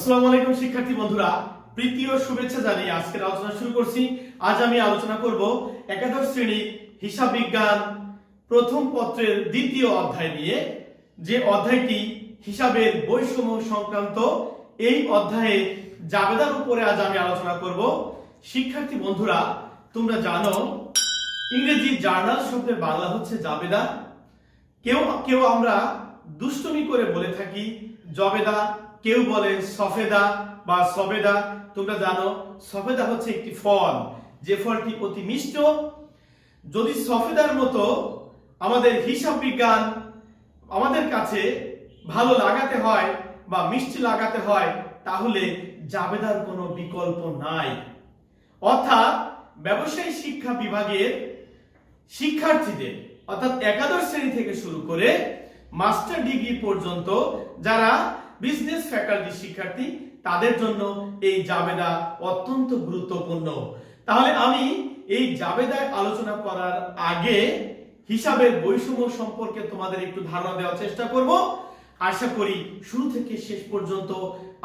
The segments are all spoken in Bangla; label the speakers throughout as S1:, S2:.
S1: আসসালামু আলাইকুম শিক্ষার্থী বন্ধুরা, প্রীতি ও শুভেচ্ছা জানিয়ে আজকের আলোচনা শুরু করছি। আজ আমি আলোচনা করব একাদশ শ্রেণী হিসাব বিজ্ঞান প্রথম পত্রের দ্বিতীয় অধ্যায় নিয়ে, যে অধ্যায়টি হিসাবের বৈষম্য সংক্রান্ত। এই অধ্যায়ে জাবেদার উপরে আজ আমি আলোচনা করব। শিক্ষার্থী বন্ধুরা, তোমরা জানো ইংরেজি জার্নাল শব্দের বাংলা হচ্ছে জাবেদা। কেউ কেউ আমরা দুষ্টুমি করে বলে থাকি জবেদা, কেউ বলে সফেদা বা সবেদা। তোমরা জানো সফেদা হচ্ছে একটি ফল, যে ফলটি অতি মিষ্ট। যদি সফেদার মতো আমাদের হিসাব বিজ্ঞান আমাদের কাছে ভালো লাগাতে হয় বা মিষ্টি লাগাতে হয়, তাহলে জাবেদার কোনো বিকল্প নাই। অর্থাৎ ব্যবসায়ী শিক্ষা বিভাগের শিক্ষার্থীদের, অর্থাৎ একাদশ শ্রেণী থেকে শুরু করে মাস্টার ডিগ্রি পর্যন্ত যারা বিজনেস ফ্যাকাল্টি শিক্ষার্থী, তাদের জন্য এই জাবেদা অত্যন্ত গুরুত্বপূর্ণ। তাহলে আমি এই জাবেদায় আলোচনা করার আগে হিসাবের বৈষম্য সম্পর্কে তোমাদের একটু ধারণা দেওয়ার চেষ্টা করব। আশা করি শুরু থেকে শেষ পর্যন্ত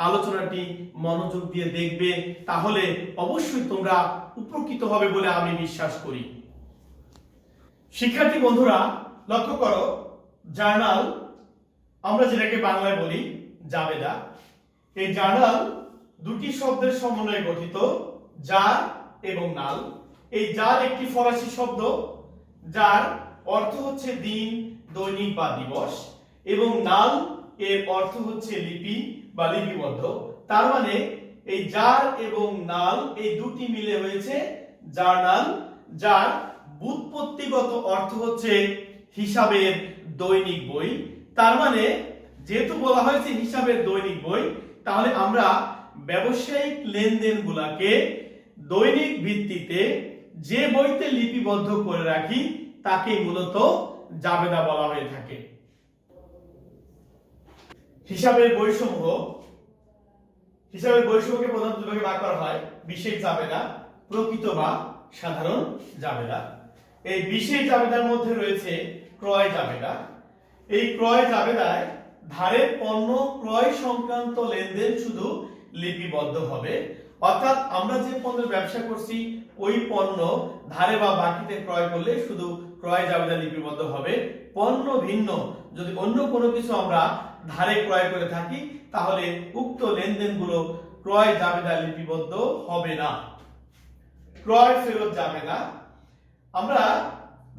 S1: আলোচনাটি মনোযোগ দিয়ে দেখবে, তাহলে অবশ্যই তোমরা উপকৃত হবে বলে আমি বিশ্বাস করি। শিক্ষার্থী বন্ধুরা, লক্ষ্য করো, জার্নাল আমরা যেটাকে বাংলায় বলি জাবেদা, এই জার্নাল দুটি শব্দের সমন্বয়ে গঠিত, জার এবং নাল। এই জার একটি ফরাসি শব্দ, যার অর্থ হচ্ছে দিন, দৈনিক বা দিবস, এবং নাল এর অর্থ হচ্ছে লিপি বা লিপিবদ্ধ। তার মানে এই জার এবং নাল এই দুটি মিলে হয়েছে জার্নাল, যার ব্যুৎপত্তিগত অর্থ হচ্ছে হিসাবের দৈনিক বই। তার মানে যেহেতু বলা হয়েছে হিসাবের দৈনিক বই, তাহলে আমরা ব্যবসায়িক লেনদেনগুলোকে দৈনিক ভিত্তিতে যে বইতে লিপিবদ্ধ করে রাখি তাকে মূলত জাবেদা বলা হয়ে থাকে। হিসাবের বৈষম্যকে প্রধান দুই ভাগে ভাগ করা হয়: বিশেষ জাবেদা, প্রকৃত বা সাধারণ জাবেদা। এই বিশেষ জাবেদার মধ্যে রয়েছে ক্রয় জাবেদা। এই ক্রয় জাবেদায় ধারের পণ্য ক্রয় সংক্রান্ত লেনদেন শুধু লিপিবদ্ধ হবে। অর্থাৎ আমরা যে পণ্যের ব্যবসা করছি ওই পণ্য ধারে বা বাকিতে ক্রয় করলে শুধু ক্রয় জাবেদা লিপিবদ্ধ হবে। পণ্য ভিন্ন যদি অন্য কোনো কিছু আমরা ধারে ক্রয় করে থাকি, তাহলে উক্ত লেনদেনগুলো ক্রয় জাবেদা লিপিবদ্ধ হবে না। ক্রয় ফেরত জাবেদা, আমরা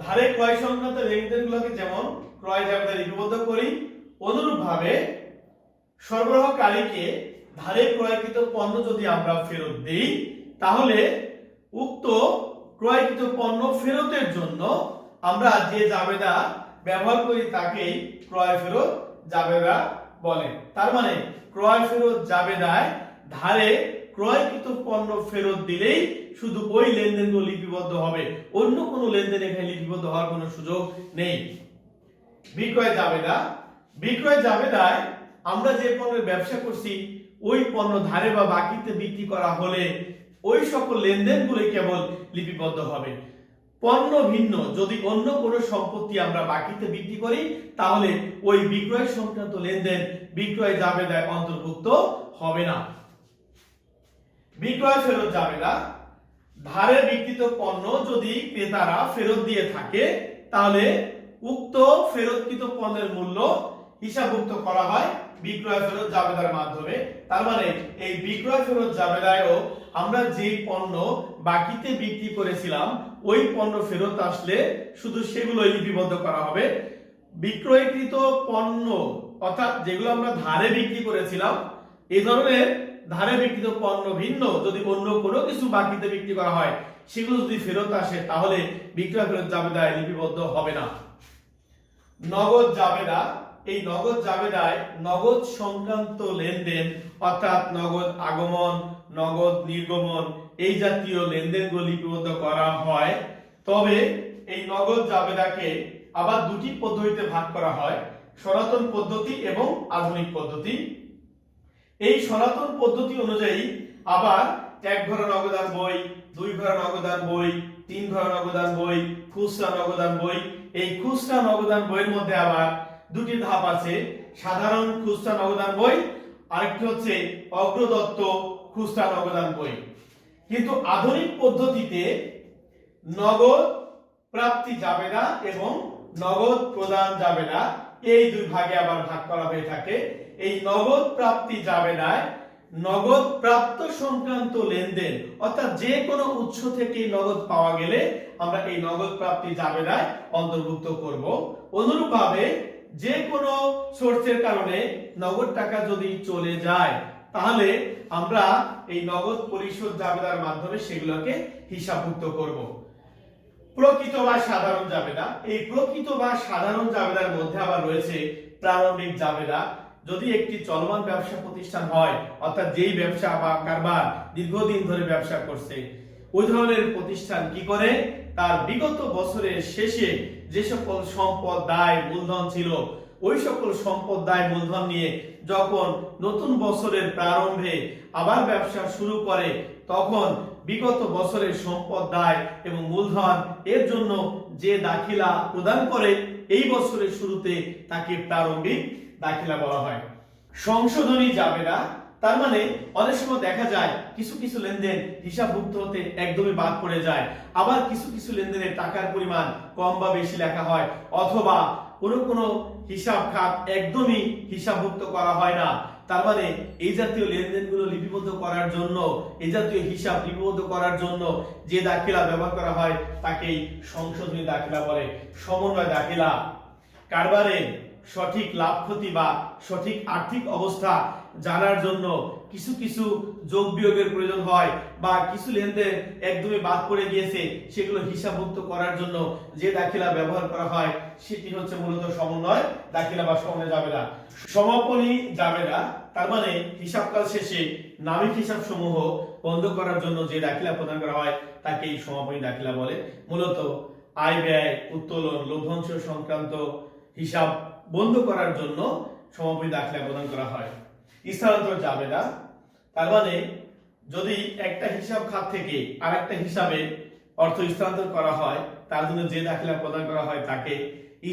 S1: ধারে ক্রয় সংক্রান্ত লেনদেনগুলোকে যেমন ক্রয় জাবেদা লিপিবদ্ধ করি, অনুরূপভাবে সরবরাহকারীকে ধারে ক্রয়কৃত পণ্য যদি আমরা ফেরত দিই, তাহলে উক্ত ক্রয়কৃত পণ্য ফেরতের জন্য আমরা যে জাবেদা ব্যবহার করি তাকেই ক্রয় ফেরত জাবেদা বলে। তার মানে ক্রয় ফেরত জাবেদায় ধারে ক্রয়কৃত পণ্য ফেরত দিলেই শুধু ওই লেনদেনগুলো লিপিবদ্ধ হবে, অন্য কোনো লেনদেন এখানে লিপিবদ্ধ হওয়ার কোনো সুযোগ নেই। বিক্রয় জাবেদা, বিক্রয় জাবেদায় আমরা যে পণ্যের ব্যবসা করছি ওই পণ্য ধারে বা বাকিতে বিক্রি করা হলে ওই সকল লেনদেনগুলো কেবল লিপিবদ্ধ হবে। পণ্য ভিন্ন যদি অন্য কোনো সম্পত্তি আমরা বাকিতে বিক্রি করি, তাহলে ওই বিক্রয় সংক্রান্ত লেনদেন বিক্রয় জাবেদায় অন্তর্ভুক্ত হবে না। বিক্রয় ফেরত জাবেদা, ধারে বিক্রিত পণ্য যদি ক্রেতারা ফেরত দিয়ে থাকে, তাহলে উক্ত ফেরতকৃত পণ্যের মূল্য হিসাবভুক্ত করা হয় বিক্রয় ফেরত জাবেদার মাধ্যমে। তার মানে এই বিক্রয় ফেরত জাবেদায়ও আমরা যে পণ্য বাকিতে বিক্রি করেছিলাম ওই পণ্য ফেরত আসলে শুধু সেগুলোই লিপিবদ্ধ করা হবে। বিক্রয়কৃত পণ্য অর্থাৎ যেগুলো আমরা ধারে বিক্রি করেছিলাম, এই ধরনের ধারে বিক্রিত পণ্য ভিন্ন যদি অন্য কোনো কিছু বাকিতে বিক্রি করা হয়, সেগুলো যদি ফেরত আসে, তাহলে বিক্রয় ফেরত জাবেদায় লিপিবদ্ধ হবে না। নগদ জাবেদা, এই নগদ জাবেদায় নগদ সংক্রান্ত লেনদেন অর্থাৎ নগদ আগমন, নগদ নির্গমন এই জাতীয় লেনদেনগুলো লিপিবদ্ধ করা হয়। তবে এই নগদ জাবেদাকে আবার দুটি পদ্ধতিতে ভাগ করা হয়: সনাতন পদ্ধতি এবং আধুনিক পদ্ধতি। এই সনাতন পদ্ধতি অনুযায়ী আবার এক ঘর নগদান বই, দুই ঘর নগদান বই, তিন ঘর নগদান বই, খুচরা নগদান বই। এই খুচরা নগদান বইয়ের মধ্যে আবার দুটি ধাপ আছে: সাধারণ খুচরা নগদান বই আরেকটি হচ্ছে অগ্রদত্ত খুচরা নগদান বই। কিন্তু আধুনিক পদ্ধতিতে নগদ প্রাপ্তি জাবেদা এবং নগদ প্রদান জাবেদা এই দুই ভাগে আবার ভাগ করা হয়ে থাকে। এই নগদ প্রাপ্তি জাবেদায় নগদ প্রাপ্ত সংক্রান্ত লেনদেন অর্থাৎ যে কোনো উৎস থেকে নগদ পাওয়া গেলে আমরা এই নগদ প্রাপ্তি জাবেদায় অন্তর্ভুক্ত করব। অনুরূপভাবে যে কোনো সোর্সের কারণে নগদ টাকা যদি চলে যায় তাহলে আমরা এই নগদ পরিশোধ জাবেদার মাধ্যমে সেগুলোকে হিসাবভুক্ত করব। প্রকৃত বা সাধারণ জাবেদা, এই প্রকৃত বা সাধারণ জাবেদার মধ্যে আবার রয়েছে প্রারম্ভিক জাবেদা। যদি একটি চলমান ব্যবসা প্রতিষ্ঠান হয় অর্থাৎ যেই ব্যবসা বা কারবার দীর্ঘদিন ধরে ব্যবসা করছে, ওই ধরনের প্রতিষ্ঠান কি করে, তার বিগত বছরের শেষে যে সকল সম্পদ দায় মূলধন ছিল ওই সকল সম্পদ দায় মূলধন নিয়ে যখন নতুন বছরের প্রারম্ভে আবার ব্যবসা শুরু করে তখন বিগত বছরের সম্পদ দায় এবং মূলধন এর জন্য যে দাখিলা প্রদান করে এই বছরের শুরুতে তাকে প্রারম্ভিক দাখিলা বলা হয়। সংশোধনী জাবেদা, তার মানে অনেক সময় দেখা যায় কিছু কিছু লেনদেন হিসাবভুক্ত হতে একদমই বাদ পড়ে যায়, আবার কিছু কিছু লেনদেনের টাকার পরিমাণ কম বা বেশি লেখা হয়, অথবা কোনো হিসাব খাত একদমই হিসাবভুক্ত করা হয় না। তার মানে এই জাতীয় লেনদেনগুলো লিপিবদ্ধ করার জন্য, এই জাতীয় হিসাব লিপিবদ্ধ করার জন্য যে দাখিলা ব্যবহার করা হয় তাকেই সংশোধনী দাখিলা বলে। সমন্বয় দাখিলা, কারবারের সঠিক লাভ ক্ষতি বা সঠিক আর্থিক অবস্থা জানার জন্য কিছু কিছু যোগ বিয়োগের প্রয়োজন হয় বা কিছু লেনদেন একদমই বাদ পড়ে গিয়েছে সেগুলো হিসাবভুক্ত করার জন্য যে দাখিলা ব্যবহার করা হয় সেটি হচ্ছে মূলত সমন্বয় দাখিলা বা সমন্বয় জাবেদা। সমাপনী জাবেদা, তার মানে হিসাবকাল শেষে নামিক হিসাব সমূহ বন্ধ করার জন্য যে দাখিলা প্রদান করা হয় তাকেই সমাপনী দাখিলা বলে। মূলত আয় ব্যয় উত্তোলন লভ্যাংশ সংক্রান্ত হিসাব বন্ধ করার জন্য সমাপনী দাখিলা প্রদান করা হয়। স্থানান্তর জাবেদা, তার মানে যদি একটা হিসাব খাত থেকে আরেকটা হিসাবে অর্থ স্থানান্তর করা হয় তার জন্য যে দাখিলা প্রদান করা হয় তাকে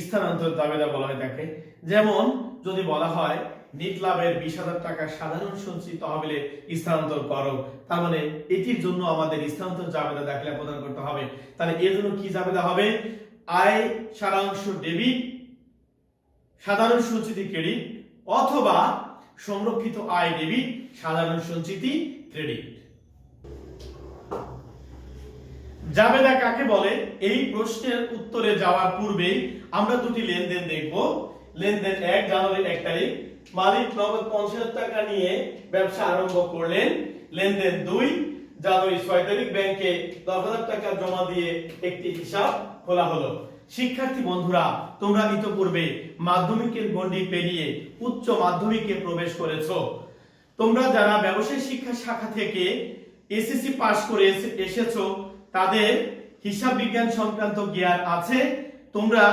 S1: স্থানান্তর জাবেদা বলা হয় থাকে। যেমন যদি বলা হয় নিট লাভের 20,000 টাকা সাধারণ সঞ্চিত তহবিলে স্থানান্তর করো, তার মানে এটির জন্য আমাদের স্থানান্তর জাবেদা দাখিলা প্রদান করতে হবে। তাহলে এর জন্য কি জাবেদা হবে, আয় সারাংশ ডেবিট সাধারণ সঞ্চিতি ক্রেডিট অথবা সংরক্ষিত আয় ডেবিট সাধারণ সঞ্চিতি ক্রেডিট। জাবেদা কাকে বলে, এই প্রশ্নের উত্তরে যাওয়ার পূর্বে আমরা দুটি লেনদেন দেখব। লেনদেন 1 জানুয়ারি 1 তারিখ মালিক নগদ 50,000 টাকা নিয়ে ব্যবসা আরম্ভ করলেন। লেনদেন 2 জানুয়ারি 6 তারিখ ব্যাংকে 10,000 টাকা জমা দিয়ে একটি হিসাব খোলা হলো। শিক্ষার্থী বন্ধুরা, তোমরা ইতোপূর্বে মাধ্যমিকের গণ্ডি পেরিয়ে উচ্চ মাধ্যমিকে প্রবেশ করেছো। তোমরা যারা ব্যবসায় শিক্ষা শাখা থেকে এসএসসি পাস করে এসেছো তাদের হিসাব বিজ্ঞান সংক্রান্ত জ্ঞান আছে। তোমরা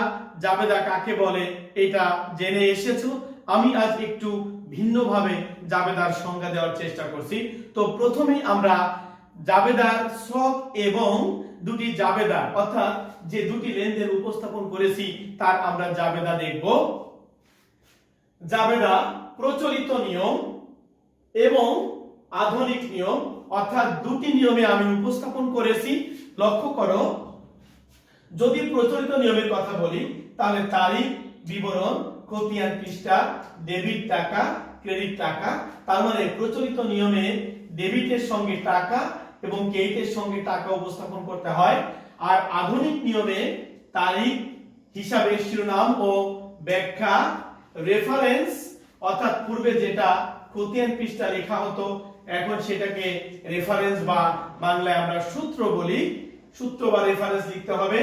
S1: জাবেদা কাকে বলে এটা জেনে এসেছো। আমি আজ একটু ভিন্নভাবে জাবেদার সংজ্ঞা দেওয়ার চেষ্টা করছি। তো প্রথমেই আমরা জাবেদার ছক এবং দুটি জাবেদা অর্থাৎ যে দুটি লেনদেন উপস্থাপন করেছি তার আমরা জাবেদা দেখব। জাবেদা প্রচলিত নিয়ম এবং আধুনিক নিয়ম অর্থাৎ দুটি নিয়মে আমি উপস্থাপন করেছি। লক্ষ্য করো, যদি প্রচলিত নিয়মের কথা বলি তাহলে তারিখ বিবরণ খতিয়ান পৃষ্ঠা ডেবিট টাকা ক্রেডিট টাকা, তার মানে প্রচলিত নিয়মে ডেবিটের সঙ্গে টাকা এবং ক্রেডিটের সঙ্গে টাকা উপস্থাপন করতে হয়। আর আধুনিক নিয়মে তারিখ হিসাবের শিরোনাম ও ব্যাখ্যা রেফারেন্স অর্থাৎ পূর্বে যেটা খতিয়ান পৃষ্ঠা লেখা হতো এখন সেটাকে রেফারেন্স বা বাংলায় আমরা সূত্র বলি, সূত্র বা রেফারেন্স লিখতে হবে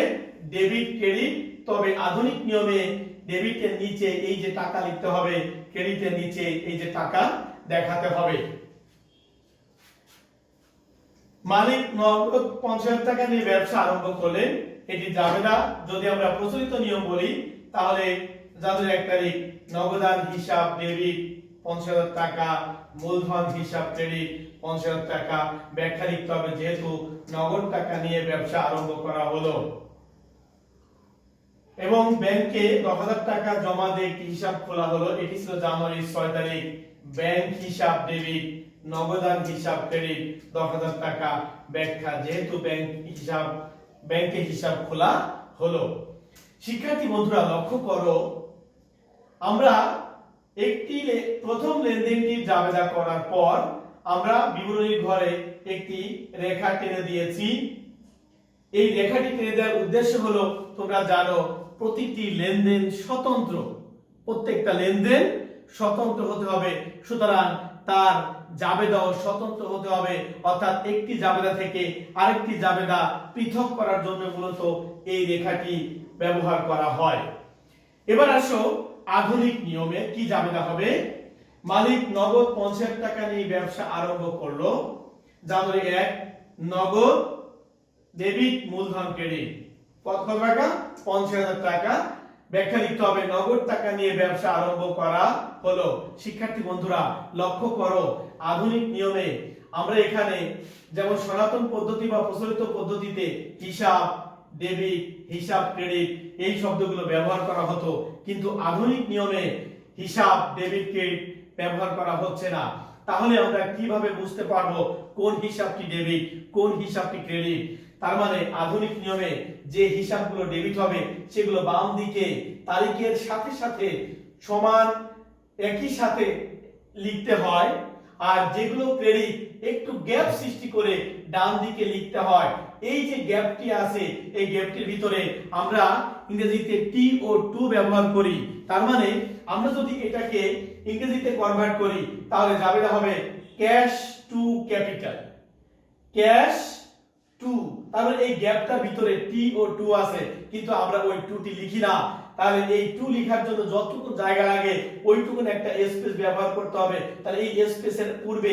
S1: ডেবিট ক্রেডিট। তবে আধুনিক নিয়মে ডেবিটের নিচে এই যে টাকা লিখতে হবে, ক্রেডিটের নিচে এই যে টাকা দেখাতে হবে। মালিক নগদ 50,000 টাকা নিয়ে ব্যবসা আরম্ভ করলেন, এটি জাবেদা। যদি আমরা প্রচলিত নিয়ম বলি তাহলে জানুয়ারি 1 তারিখ নগদান হিসাব ডেবিট 50,000 টাকা, মূলধন হিসাব ক্রেডিট 50,000 টাকা। ব্যাখ্যা লিখতে হবে যেহেতু নগদ টাকা নিয়ে ব্যবসা আরম্ভ করা হলো এবং ব্যাংকে 10,000 টাকা জমা দিয়ে একটি হিসাব খোলা হলো। এটি ছিল জানুয়ারি 6 তারিখ ব্যাংক হিসাব ডেবিট, নগদান হিসাব ক্রেডিট 10,000 টাকা। ব্যাখ্যা, যেহেতু ব্যাংকে হিসাব খোলা হলো। শিক্ষার্থী বন্ধুরা লক্ষ্য করো, আমরা প্রথম লেনদেনটি জাবেদা করার পর আমরা বিবরণীর ঘরে একটি রেখা টেনে দিয়েছি। এই রেখাটি টেনে দেওয়ার উদ্দেশ্য হলো, তোমরা জানো প্রতিটি লেনদেন স্বতন্ত্র, প্রত্যেকটা লেনদেন স্বতন্ত্র হতে হবে, সুতরাং তার জাবেদাও স্বতন্ত্র হতে হবে। অর্থাৎ একটি জাবেদা থেকে আরেকটি জাবেদা পৃথক করার জন্য মূলত এই রেখাটি ব্যবহার করা হয়। এবার আসো আধুনিক নিয়মে কি জাবেদা হবে। মালিক নগদ 50,000 টাকা নিয়ে ব্যবসা আরম্ভ করলো। জানুয়ারি 1 নগদ ডেবিট মূলধন ক্রেডিট কত টাকা? 50,000 টাকা। ব্যাখ্যা লিখতে হবে, নগদ টাকা নিয়ে ব্যবসা আরম্ভ করা হলো। শিক্ষার্থী বন্ধুরা লক্ষ্য করো, আধুনিক নিয়মে আমরা এখানে যেমন সনাতন পদ্ধতি বা প্রচলিত পদ্ধতিতে হিসাব ডেবিট, হিসাব ক্রেডিট এই শব্দগুলো ব্যবহার করা হতো, কিন্তু আধুনিক নিয়মে হিসাব ডেবিট ক্রেডিট ব্যবহার করা হচ্ছে না। তাহলে আমরা কিভাবে বুঝতে পারবো কোন হিসাবটি ডেবিট, কোন হিসাবটি ক্রেডিট? তার মানে আধুনিক নিয়মে যে হিসাবগুলো ডেবিট হবে সেগুলো বাম দিকে তারিখের সাথে সাথে সমান একই সাথে লিখতে হয়, আর যেগুলো ক্রেডিট একটু গ্যাপ সৃষ্টি করে ডান দিকে লিখতে হয়। এই যে গ্যাপটি আছে, এই গ্যাপটির ভিতরে আমরা ইংরেজিতে টি ও টু ব্যবহার করি। তার মানে আমরা যদি এটাকে ইংরেজিতে কনভার্ট করি তাহলে জাবেদা হবে cash to capital, cash to. তাহলে এই গ্যাপটার ভিতরে টি ও টু আছে, কিন্তু আমরা ওই টুটি লিখি না। তাহলে এই টু লেখার জন্য যতটুকু জায়গা লাগে ওইটুকু একটা স্পেস ব্যবহার করতে হবে। তাহলে এই স্পেসের পূর্বে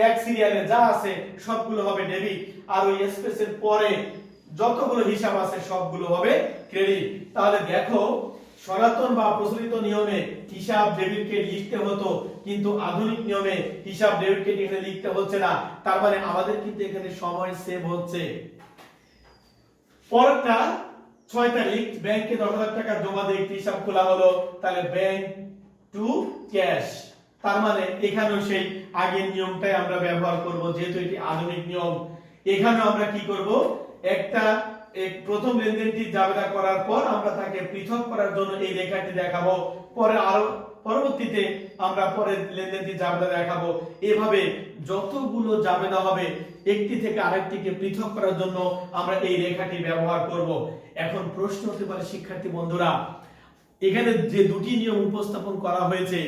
S1: এক সিরিয়ালে যা আছে সবগুলো হবে ডেবিট, আর ওই স্পেসের পরে যতগুলো হিসাব আছে সবগুলো হবে ক্রেডিট। তাহলে দেখো, সনাতন বা প্রচলিত নিয়মে হিসাব ডেবিট কে লিখতে হতো, কিন্তু আধুনিক নিয়মে হিসাব ডেবিট কে এখানে লিখতে হচ্ছে না। তার মানে আমাদের কিন্তু এখানে সময় সেভ হচ্ছে। পরেরটা 6 তারিখ ব্যাংকে 10,000 টাকা জমা দিয়ে একটি হিসাব খোলা হলো। তাহলে ব্যাংক টু ক্যাশ, তার মানে এখানেও সেই আগের নিয়মটাই আমরা ব্যবহার করব, যেহেতু এটি আধুনিক নিয়ম। এখানেও আমরা কি করব, প্রথম লেনদেনটি জাবেদা করার পর আমরা তাকে পৃথক করার জন্য এই রেখাটি দেখাবো, পরে আরো পরবর্তীতে আমরা পরের লেনদেনটি জাবেদা দেখাবো। এভাবে যতগুলো জাবেদা হবে একটি থেকে আরেকটিকে পৃথক করার জন্য আমরা এই রেখাটি ব্যবহার করব। এখন প্রশ্ন হতে পারে শিক্ষার্থী বন্ধুরা, এখানে যে দুটি নিয়ম উপস্থাপন করা হয়েছে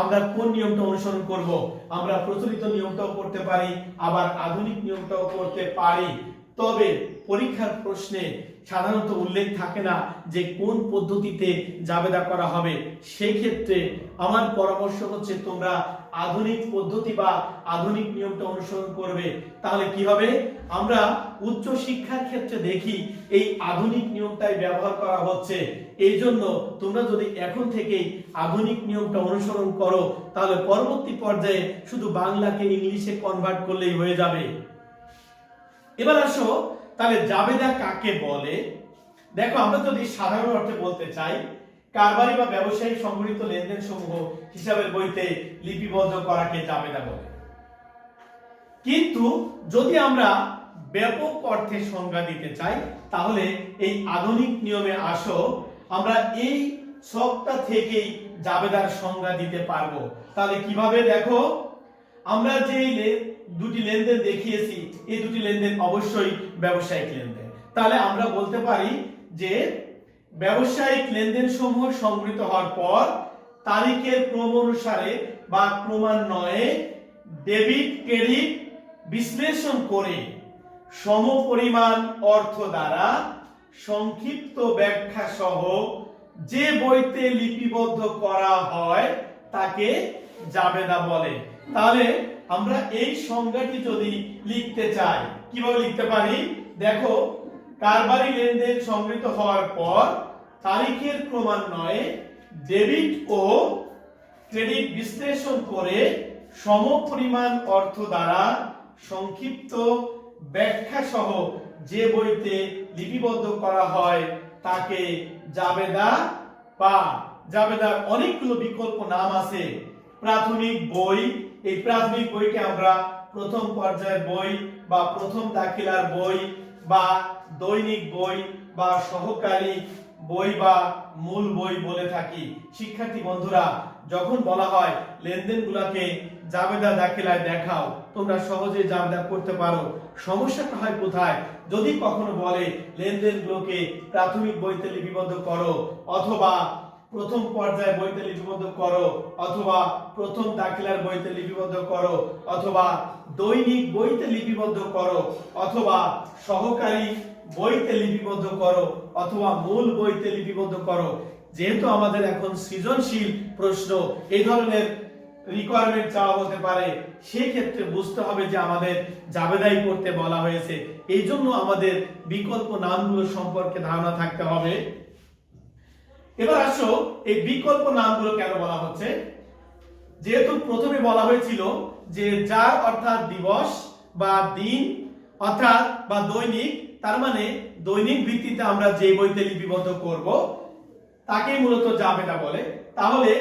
S1: আমরা কোন নিয়মটা অনুসরণ করব? আমরা প্রচলিত নিয়মটাও করতে পারি, আবার আধুনিক নিয়মটাও করতে পারি। তবে পরীক্ষার প্রশ্নে সাধারণত উল্লেখ থাকে না যে কোন পদ্ধতিতে জাবেদা করা হবে। সেই ক্ষেত্রে আমার পরামর্শ হচ্ছে তোমরা আধুনিক পদ্ধতি বা আধুনিক নিয়মটা অনুসরণ করবে। তাহলে কি হবে, আমরা উচ্চ শিক্ষার ক্ষেত্রে দেখি এই আধুনিক নিয়মটাই ব্যবহার করা হচ্ছে। এই জন্য তোমরা যদি এখন থেকেই আধুনিক নিয়মটা অনুসরণ করো তাহলে পরবর্তী পর্যায়ে শুধু বাংলাকে ইংলিশে কনভার্ট করলেই হয়ে যাবে। এবার আসো, তাহলে জাবেদা কাকে বলে? দেখো, আমরা যদি সাধারণ অর্থে বলতে চাই, কারবারি বা ব্যবসায়িক সংগঠিত লেনদেন সমূহ হিসাবের বইতে লিপিবদ্ধ করাকে জাবেদা বলে। কিন্তু যদি আমরা ব্যাপক অর্থে সংজ্ঞা দিতে চাই তাহলে এই আধুনিক নিয়মে আসো, আমরা এই সবটা থেকেই জাবেদার সংজ্ঞা দিতে পারবো। তাহলে কিভাবে? দেখো, আমরা যে দুটি লেনদেন দেখিয়েছি এই দুটি লেনদেন অবশ্যই ব্যবসায়িক লেনদেন। তাহলে আমরা বলতে পারি যে ব্যবসায়িক লেনদেন সমূহ সংগৃহীত হওয়ার পর তারিখের ক্রম অনুসারে বা ক্রমান্বয়ে ডেবিট ক্রেডিট বিশ্লেষণ করে সমপরিমাণ অর্থ দ্বারা সংক্ষিপ্ত ব্যাখ্যা সহ যে বইতে লিপিবদ্ধ করা হয় তাকে জাবেদা বলে। তাহলে আমরা এই সংজ্ঞাটি যদি লিখতে চাই কিভাবে লিখতে পারি? দেখো, কারবারি লেনদেন সংগৃহীত হওয়ার পর তারিখের ক্রমান্বয়ে ডেবিট ও ক্রেডিট বিশ্লেষণ করে সমপরিমাণ অর্থ দ্বারা সংক্ষিপ্ত ব্যাখ্যা সহ যে বইতে লিপিবদ্ধ করা হয় তাকে জাবেদা বা জাবেদার অনেকগুলো বিকল্প নাম আছে। প্রাথমিক বই। এই প্রাথমিক বইকে আমরা প্রথম পর্যায়ের বই বা প্রথম দাখিলার বই বা দৈনিক বই বা সহকারী বই বা মূল বই বলে থাকি। শিক্ষার্থী বন্ধুরা, যখন বলা হয় লেনদেনগুলোকে জাবেদা দাখিলায় দেখাও, তোমরা সহজে জাবেদা করতে পারো। সমস্যাটা হয় কোথায়? যদি কখনো বলে লেনদেনগুলোকে প্রাথমিক বইতে লিপিবদ্ধ করো, অথবা প্রথম পর্যায়ে বইতে লিপিবদ্ধ করো, অথবা প্রথম দাখিলার বইতে লিপিবদ্ধ করো, অথবা দৈনিক বইতে লিপিবদ্ধ করো, অথবা সহকারী বইতে লিপিবদ্ধ করো, অথবা মূল বইতে লিপিবদ্ধ করো। যেহেতু আমাদের এখন সৃজনশীল প্রশ্ন, এই ধরনের রিকোয়ারমেন্ট চাওয়া হতে পারে, সেই ক্ষেত্রে বুঝতে হবে যে আমাদের জাবেদাই করতে বলা হয়েছে। এই জন্য আমাদের বিকল্প নামগুলো সম্পর্কে ধারণা থাকতে হবে। এবার আসো, এই বিকল্প নামগুলো কেন বলা হচ্ছে? যেহেতু প্রথমে বলা হয়েছিল যে যার অর্থাৎ দিবস বা দিন অর্থাৎ বা দৈনিক, তার মানে দৈনিক ভিত্তিতে আমরা যে বইতে লিপিবদ্ধ করব তাকেই মূলত জাবেদা বলে। তাহলে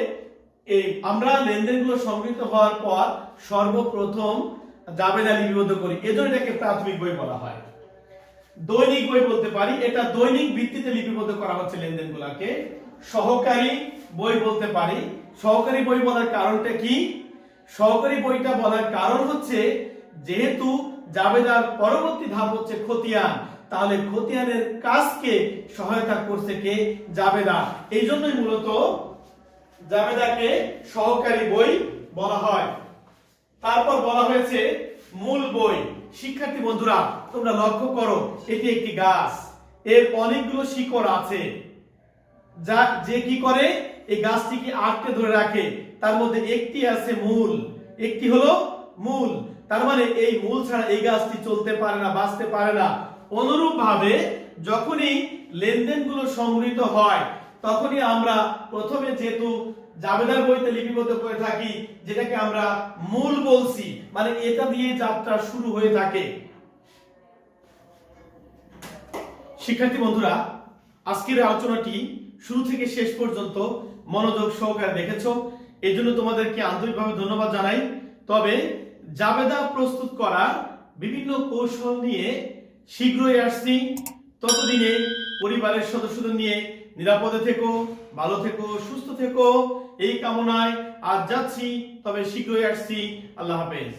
S1: এই আমরা লেনদেনগুলো সংগৃহীত হওয়ার পর সর্বপ্রথম জাবেদা লিপিবদ্ধ করি, এজন্য এটাকে প্রাথমিক বই বলা হয়। দৈনিক বই বলতে পারি, এটা দৈনিক ভিত্তিতে লিপিবদ্ধ করা হচ্ছে লেনদেনগুলোকে। সহকারী বই বলতে পারি। সহকারী বই বলার কারণটা কি? সহকারী বইটা বলার কারণ হচ্ছে যেহেতু জাবেদার পরবর্তী ধাপ হচ্ছে খতিয়ান, তাহলে খতিয়ানের কাজকে সহায়তা করছে কে? জাবেদা। এই জন্যই মূলত জাবেদাকে সহকারী বই বলা হয়। তারপর বলা হয়েছে মূল বই। শিক্ষার্থী বন্ধুরা, তোমরা লক্ষ্য করো, এটি একটি গাছ, এর অনেকগুলো শিকড় আছে, যা যে কি করে এই গাছটিকে আঁকড়ে ধরে রাখে। তার মধ্যে একটি আছে মূল, একটি হলো মূল। তার মানে এই মূল ছাড়া এই গাছটি চলতে পারে না, বাঁচতে পারে না। অনুরূপ ভাবে যখনই লেনদেনগুলো সংগৃহীত হয়, তখনই আমরা প্রথমে যেহেতু জাবেদার বইতে লিপিবদ্ধ করে থাকি, যেটাকে আমরা মূল বলছি, মানে এটা দিয়ে যাত্রা শুরু হয়ে থাকে। শিক্ষার্থী বন্ধুরা, আজকের আলোচনাটি শুরু থেকে শেষ পর্যন্ত মনোযোগ সহকারে দেখেছো, এই জন্য তোমাদেরকে আন্তরিকভাবে ধন্যবাদ জানাই। তবে জাবেদা প্রস্তুত করার বিভিন্ন কৌশল নিয়ে শীঘ্রই আসছি। ততদিনে পরিবারের সদস্যদের নিয়ে নিরাপদে থেকো, ভালো থেকো, সুস্থ থেকো, এই কামনায় আজ যাচ্ছি। তবে শীঘ্রই আসছি। আল্লাহ হাফেজ।